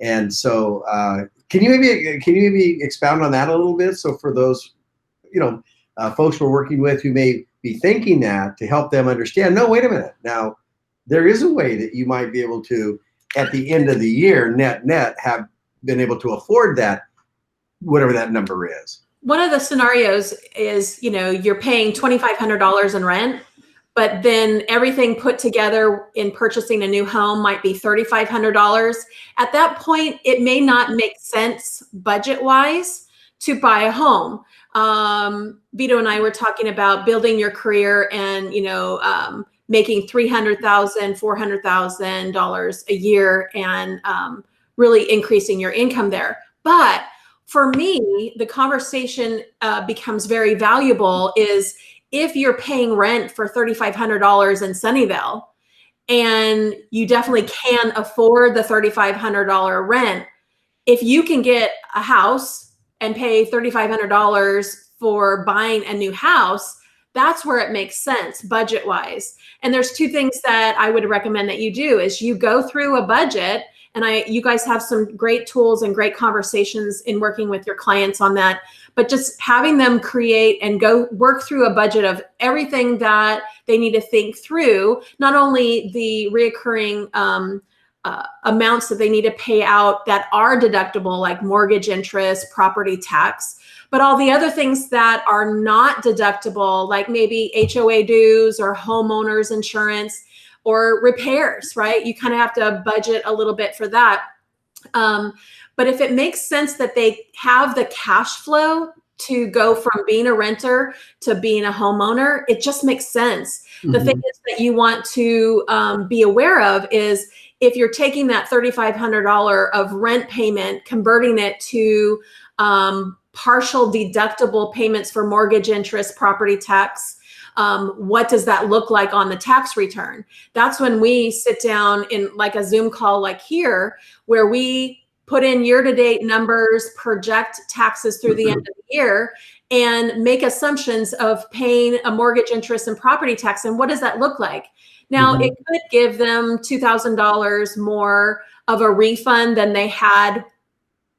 And so can you maybe expound on that a little bit? So for those, folks we're working with who may be thinking that, to help them understand, no, wait a minute. Now, there is a way that you might be able to, at the end of the year, net, have been able to afford that, whatever that number is. One of the scenarios is, you're paying $2,500 in rent, but then everything put together in purchasing a new home might be $3,500. At that point, it may not make sense budget-wise to buy a home. Vito and I were talking about building your career and, making $300,000, $400,000 a year and really increasing your income there. But for me, the conversation becomes very valuable is if you're paying rent for $3,500 in Sunnyvale and you definitely can afford the $3,500 rent, if you can get a house and pay $3,500 for buying a new house, that's where it makes sense budget-wise. And there's two things that I would recommend that you do is you go through a budget, and you guys have some great tools and great conversations in working with your clients on that, but just having them create and go work through a budget of everything that they need to think through, not only the reoccurring amounts that they need to pay out that are deductible, like mortgage interest, property tax, but all the other things that are not deductible, like maybe HOA dues or homeowners insurance or repairs, right? You kind of have to budget a little bit for that. But if it makes sense that they have the cash flow to go from being a renter to being a homeowner, it just makes sense. Mm-hmm. The thing is that you want to be aware of is if you're taking that $3,500 of rent payment, converting it to partial deductible payments for mortgage interest, property tax, what does that look like on the tax return? That's when we sit down in like a Zoom call like here, where we put in year-to-date numbers, project taxes through the end of the year, and make assumptions of paying a mortgage interest and property tax. And what does that look like? Now, it could give them $2,000 more of a refund than they had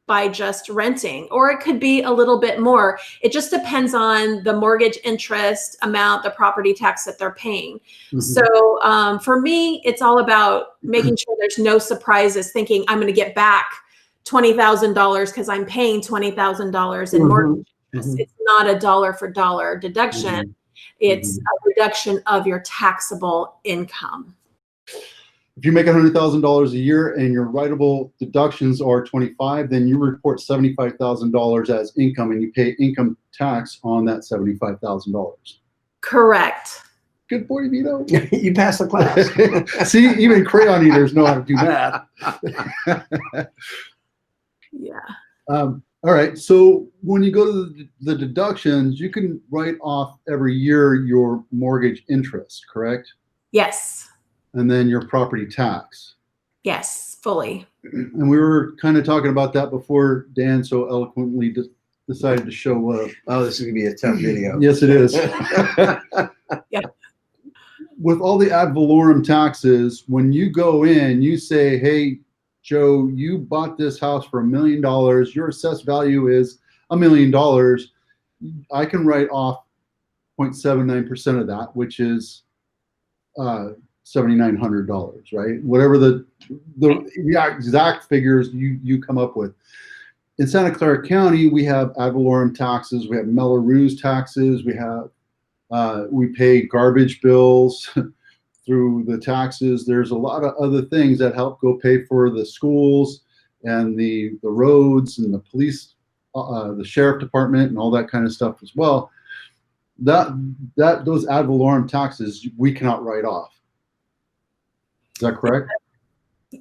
by just renting, or it could be a little bit more. It just depends on the mortgage interest amount, the property tax that they're paying. So for me, it's all about making sure there's no surprises, thinking I'm going to get back $20,000 because I'm paying $20,000 in mortgage interest. It's not a dollar for dollar deduction. It's a reduction of your taxable income. If you make $100,000 a year and your writable deductions are 25, then you report $75,000 as income and you pay income tax on that $75,000. Correct. Good boy, Vito. You passed the class. See, even crayon eaters know how to do math. Yeah. All right. So when you go to the deductions, you can write off every year your mortgage interest, correct? Yes. And then your property tax. Yes, fully. And we were kind of talking about that before Dan so eloquently decided to show up. Oh, this is going to be a tough video. Yes, it is. Yeah. With all the ad valorem taxes, when you go in, you say, hey, Joe, you bought this house for $1 million. Your assessed value is $1 million. I can write off 0.79% of that, which is $7,900, right? Whatever the exact figures you come up with. In Santa Clara County, we have ad valorem taxes, we have Melrose taxes, we pay garbage bills through the taxes. There's a lot of other things that help go pay for the schools and the roads and the police, the sheriff department and all that kind of stuff as well. Those ad valorem taxes we cannot write off. Is that correct?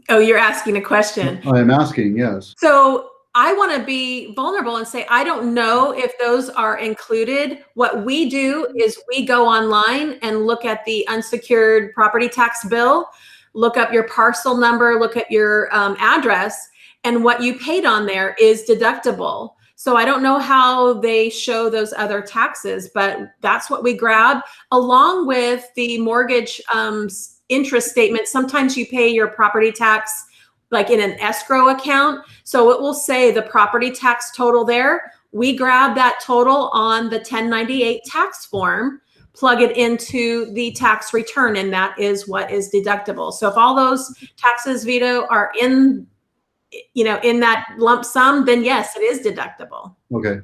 Oh, you're asking a question. I am asking, yes. So I want to be vulnerable and say, I don't know if those are included. What we do is we go online and look at the unsecured property tax bill, look up your parcel number, look at your address, and what you paid on there is deductible. So I don't know how they show those other taxes, but that's what we grab along with the mortgage interest statement. Sometimes you pay your property tax like in an escrow account. So it will say the property tax total there. We grab that total on the 1098 tax form, plug it into the tax return, and that is what is deductible. So if all those taxes, Vito, are in, in that lump sum, then yes, it is deductible. Okay.